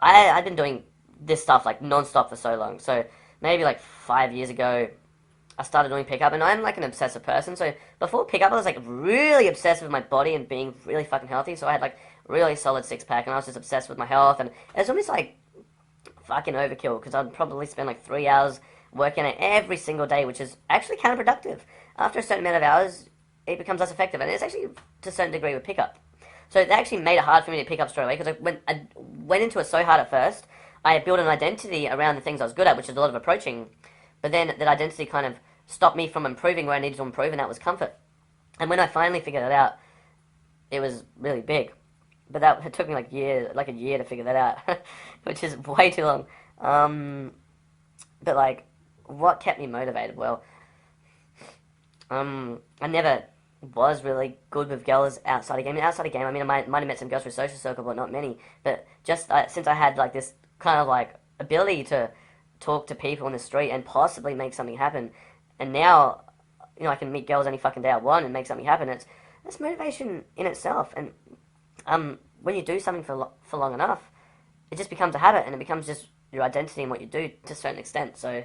I've been doing this stuff like non-stop for so long. So maybe like 5 years ago, I started doing pickup, and I'm like an obsessive person. So before pickup, I was like really obsessed with my body and being really fucking healthy. So I had like really solid six pack, and I was just obsessed with my health, and it was almost like fucking overkill because I'd probably spend like 3 hours working it every single day, which is actually counterproductive. After a certain amount of hours, it becomes less effective, and it's actually to a certain degree with pickup. So that actually made it hard for me to pick up straight away because I went into it so hard at first. I built an identity around the things I was good at, which is a lot of approaching, but then that identity kind of stopped me from improving where I needed to improve, and that was comfort. And when I finally figured it out, it was really big. But that it took me like a year to figure that out, which is way too long. But like, what kept me motivated? Well, I never was really good with girls outside of game. Outside of game, I mean, I might have met some girls through social circle, but not many. But just since I had like this kind of like ability to talk to people on the street and possibly make something happen, and now I can meet girls any fucking day I want and make something happen. That's motivation in itself. And when you do something for long enough, it just becomes a habit, and it becomes just your identity and what you do to a certain extent. So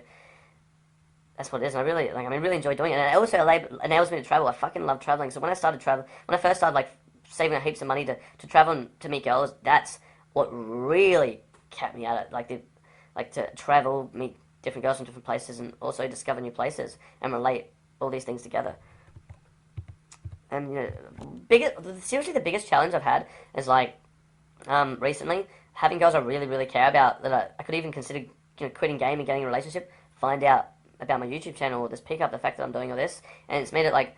that's what it is. And I really enjoy doing it. And it also enables me to travel. I fucking love traveling. So when I first started like saving up heaps of money to travel and to meet girls, that's what really kept me at it. Like to travel, meet different girls from different places, and also discover new places and relate all these things together. And seriously, the biggest challenge I've had is like recently having girls I really really care about that I could even consider quitting game and getting a relationship. Find out about my YouTube channel or this pickup, the fact that I'm doing all this, and it's made it like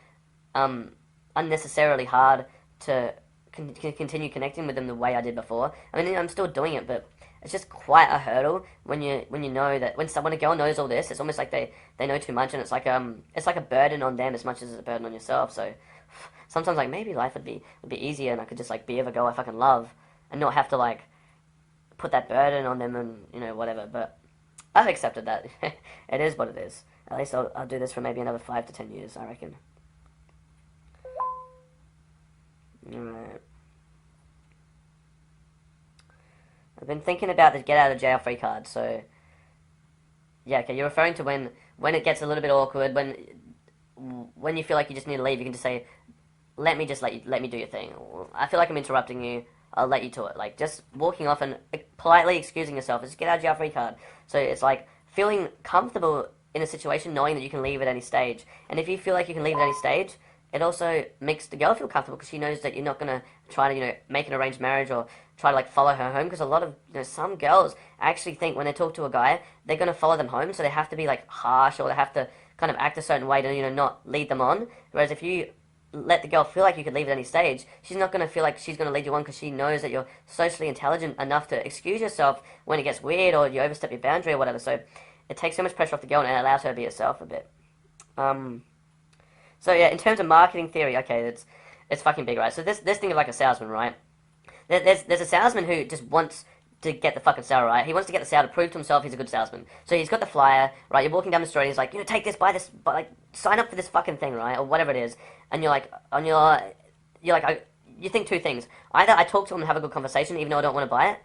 unnecessarily hard to continue connecting with them the way I did before. I mean, I'm still doing it, but it's just quite a hurdle when you know that when a girl knows all this, it's almost like they know too much, and it's like a burden on them as much as it's a burden on yourself. So sometimes like maybe life would be easier, and I could just like be with a girl I fucking love and not have to like put that burden on them and whatever. But I've accepted that. It is what it is. At least I'll do this for maybe another 5 to 10 years, I reckon. Alright. I've been thinking about the get out of jail free card, so yeah, okay, you're referring to when it gets a little bit awkward, when you feel like you just need to leave, you can just say, let me do your thing. I feel like I'm interrupting you. I'll let you to it. Like, just walking off and politely excusing yourself. Just get out of jail free card. So it's like feeling comfortable in a situation knowing that you can leave at any stage. And if you feel like you can leave at any stage, it also makes the girl feel comfortable because she knows that you're not going to try to, make an arranged marriage or try to, like, follow her home. Because a lot of, some girls actually think when they talk to a guy, they're going to follow them home. So they have to be, like, harsh, or they have to kind of act a certain way to, not lead them on. Whereas if you let the girl feel like you could leave at any stage, she's not going to feel like she's going to lead you on because she knows that you're socially intelligent enough to excuse yourself when it gets weird or you overstep your boundary or whatever. So it takes so much pressure off the girl and it allows her to be herself a bit. So yeah, in terms of marketing theory, okay, it's fucking big, right? So this thing of like a salesman, right? There's a salesman who just wants to get the fucking sale, right? He wants to get the sale to prove to himself he's a good salesman. So he's got the flyer, right? You're walking down the street, and he's like, take this, buy this, like, sign up for this fucking thing, right? Or whatever it is. And you're like, you think two things. Either I talk to him and have a good conversation, even though I don't want to buy it,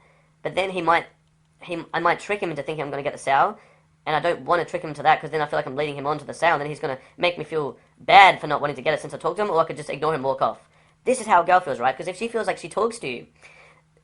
but then I might trick him into thinking I'm going to get the sale, and I don't want to trick him into that because then I feel like I'm leading him on to the sale, and then he's going to make me feel bad for not wanting to get it since I talked to him, or I could just ignore him and walk off. This is how a girl feels, right? Because if she feels like she talks to you,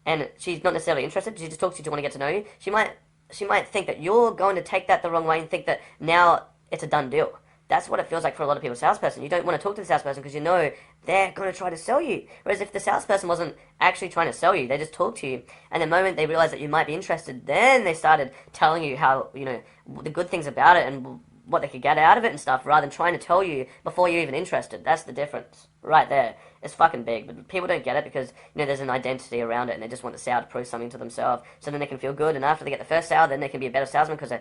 and she's not necessarily interested, she just talks to you to want to get to know you, she might think that you're going to take that the wrong way and think that now it's a done deal. That's what it feels like for a lot of people. Salesperson, you don't want to talk to the salesperson because you know they're going to try to sell you. Whereas if the salesperson wasn't actually trying to sell you, they just talked to you, and the moment they realized that you might be interested, then they started telling you how, the good things about it and what they could get out of it and stuff, rather than trying to tell you before you're even interested. That's the difference right there. It's fucking big, but people don't get it because, there's an identity around it, and they just want the sale to prove something to themselves, so then they can feel good, and after they get the first sale, then they can be a better salesman because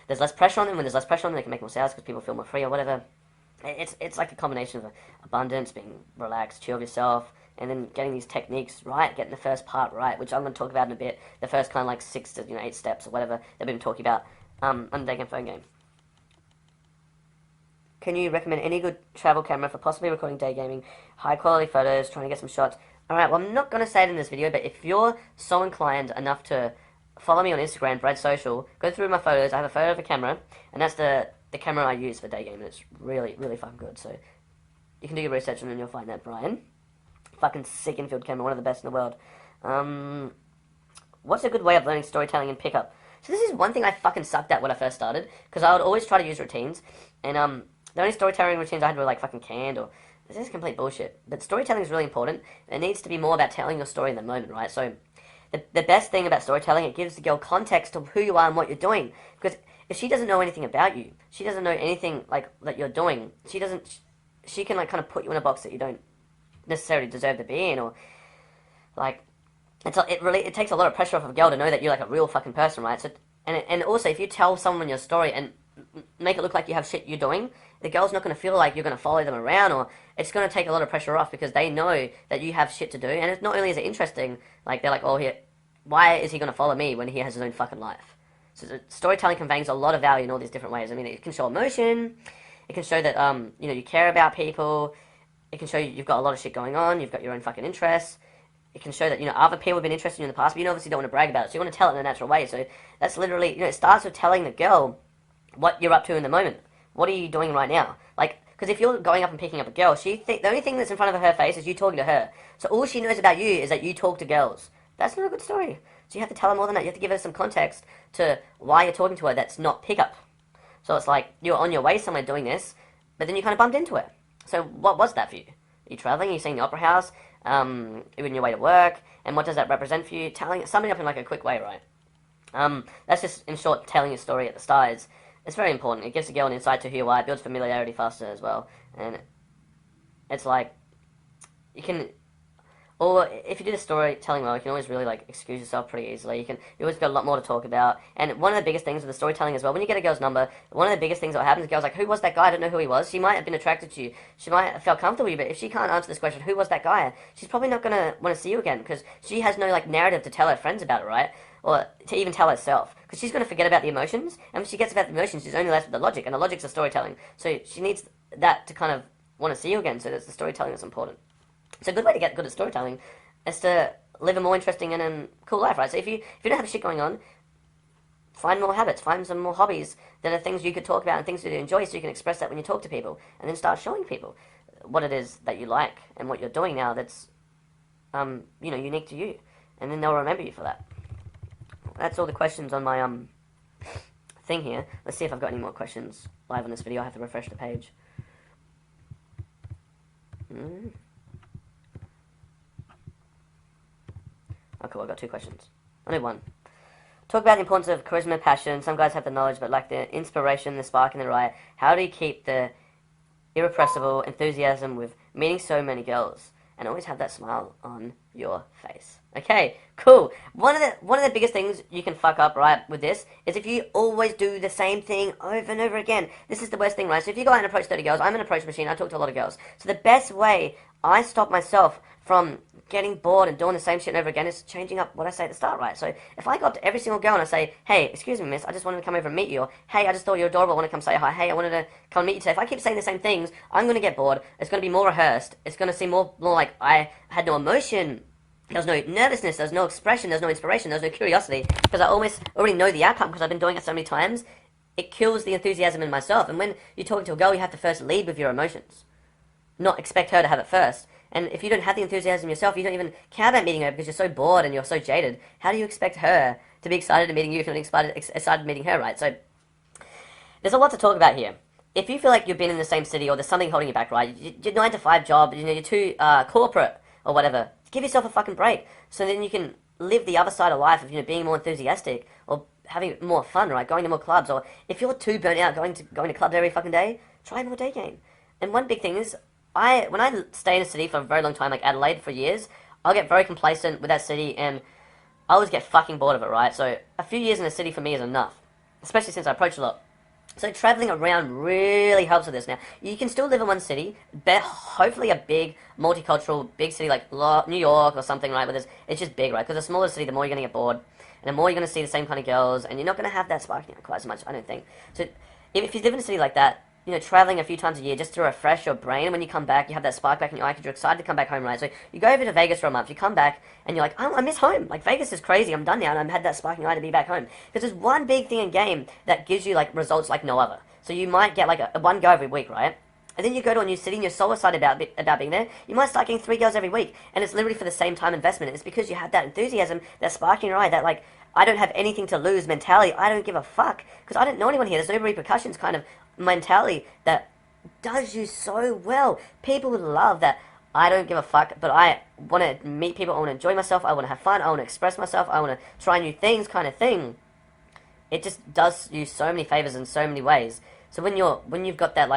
there's less pressure on them. When there's less pressure on them, they can make more sales because people feel more free or whatever. It's like a combination of abundance, being relaxed, chill with yourself, and then getting these techniques right, getting the first part right, which I'm going to talk about in a bit, the first kind of like 6 to 8 steps or whatever that we've been talking about on the Day Game Phone Game. Can you recommend any good travel camera for possibly recording day gaming, high quality photos, trying to get some shots? Alright, well I'm not going to say it in this video, but if you're so inclined enough to follow me on Instagram, Brad Social. Go through my photos. I have a photo of a camera, and that's the camera I use for day game, and it's really, really fucking good. So you can do your research on it and you'll find that, Brian. Fucking sick infield camera, one of the best in the world. What's a good way of learning storytelling and pickup? So this is one thing I fucking sucked at when I first started, because I would always try to use routines, and the only storytelling routines I had were like fucking canned, or this is complete bullshit. But storytelling is really important. It needs to be more about telling your story in the moment, right? So the best thing about storytelling, it gives the girl context of who you are and what you're doing. Because if she doesn't know anything about you, she doesn't know anything like that you're doing. She can like kind of put you in a box that you don't necessarily deserve to be in, or like it takes a lot of pressure off of a girl to know that you're like a real fucking person, right? So and also if you tell someone your story and make it look like you have shit you're doing, the girl's not going to feel like you're going to follow them around, or it's going to take a lot of pressure off because they know that you have shit to do. And it's not only is it interesting, like they're like, oh, here, why is he going to follow me when he has his own fucking life? So storytelling conveys a lot of value in all these different ways. I mean, it can show emotion, it can show that you care about people, it can show you've got a lot of shit going on, you've got your own fucking interests. It can show that, other people have been interested in you in the past, but you obviously don't want to brag about it, so you want to tell it in a natural way. So that's literally, it starts with telling the girl what you're up to in the moment. What are you doing right now? Like, because if you're going up and picking up a girl, the only thing that's in front of her face is you talking to her. So all she knows about you is that you talk to girls. That's not a good story. So you have to tell her more than that. You have to give her some context to why you're talking to her that's not pickup. So it's like, you're on your way somewhere doing this, but then you kind of bumped into her. So what was that for you? Are you traveling? Are you seeing the opera house? You're on your way to work? And what does that represent for you? Summing up in like a quick way, right? That's just, in short, telling your story at the start. It's very important. It gives the girl an insight to who you are. It builds familiarity faster as well. And it's like, you can, or if you do the storytelling well, you can always really like excuse yourself pretty easily. You always got a lot more to talk about. And one of the biggest things with the storytelling as well, when you get a girl's number, one of the biggest things that happens, the girl's like, who was that guy? I don't know who he was. She might have been attracted to you. She might have felt comfortable with you, but if she can't answer this question, who was that guy? She's probably not going to want to see you again because she has no like narrative to tell her friends about it, right? Or to even tell herself, because she's going to forget about the emotions, and when she gets about the emotions, she's only left with the logic, and the logic's the storytelling. So she needs that to kind of want to see you again, so that's the storytelling that's important. So a good way to get good at storytelling is to live a more interesting and cool life, right? So if you don't have shit going on, find more habits, find some more hobbies that are things you could talk about and things that you enjoy, so you can express that when you talk to people, and then start showing people what it is that you like and what you're doing now that's unique to you, and then they'll remember you for that. That's all the questions on my thing here. Let's see if I've got any more questions live on this video. I have to refresh the page. Oh, cool. I've got 2 questions. Only one. Talk about the importance of charisma, passion. Some guys have the knowledge, but lack the inspiration, the spark, and the riot. How do you keep the irrepressible enthusiasm with meeting so many girls and always have that smile on your face? Okay, cool. One of the biggest things you can fuck up, right, with this is if you always do the same thing over and over again. This is the worst thing, right? So if you go out and approach 30 girls, I'm an approach machine. I talk to a lot of girls. So the best way I stop myself from getting bored and doing the same shit over again is changing up what I say at the start, right? So if I go up to every single girl and I say, hey, excuse me, miss, I just wanted to come over and meet you, or hey, I just thought you were adorable, I want to come say hi, hey, I wanted to come and meet you today. If I keep saying the same things, I'm going to get bored. It's going to be more rehearsed. It's going to seem more like I had no emotion. There was no nervousness, there was no expression, there was no inspiration, there was no curiosity, because I almost already know the outcome because I've been doing it so many times. It kills the enthusiasm in myself. And when you're talking to a girl, you have to first lead with your emotions, not expect her to have it first. And if you don't have the enthusiasm yourself, you don't even care about meeting her because you're so bored and you're so jaded. How do you expect her to be excited at meeting you if you're not excited meeting her, right? So there's a lot to talk about here. If you feel like you've been in the same city or there's something holding you back, right? Your 9-to-5 job, you're too corporate or whatever. Give yourself a fucking break, so then you can live the other side of life of being more enthusiastic or having more fun, right? Going to more clubs, or if you're too burnt out going to clubs every fucking day, try more day game. And one big thing is, when I stay in a city for a very long time, like Adelaide for years, I'll get very complacent with that city and I always get fucking bored of it, right? So a few years in a city for me is enough, especially since I approach a lot. So traveling around really helps with this. Now, you can still live in one city, but hopefully a big, multicultural, big city like New York or something, right? Where it's just big, right? Because the smaller the city, the more you're going to get bored, and the more you're going to see the same kind of girls, and you're not going to have that spark quite as much, I don't think. So if you live in a city like that, traveling a few times a year just to refresh your brain. And when you come back, you have that spark back in your eye because you're excited to come back home, right? So you go over to Vegas for a month, you come back, and you're like, oh, I miss home. Like, Vegas is crazy. I'm done now, and I've had that spark in your eye to be back home. Because there's one big thing in game that gives you, like, results like no other. So you might get, like, a one go every week, right? And then you go to a new city and you're so excited about being there, you might start getting 3 girls every week. And it's literally for the same time investment. It's because you have that enthusiasm, that spark in your eye, that, like, I don't have anything to lose mentality. I don't give a fuck. Because I don't know anyone here. There's no repercussions kind of mentality that does you so well. People would love that. I don't give a fuck, but I want to meet people. I want to enjoy myself. I want to have fun. I want to express myself. I want to try new things, kind of thing. It just does you so many favors in so many ways. So when you've got that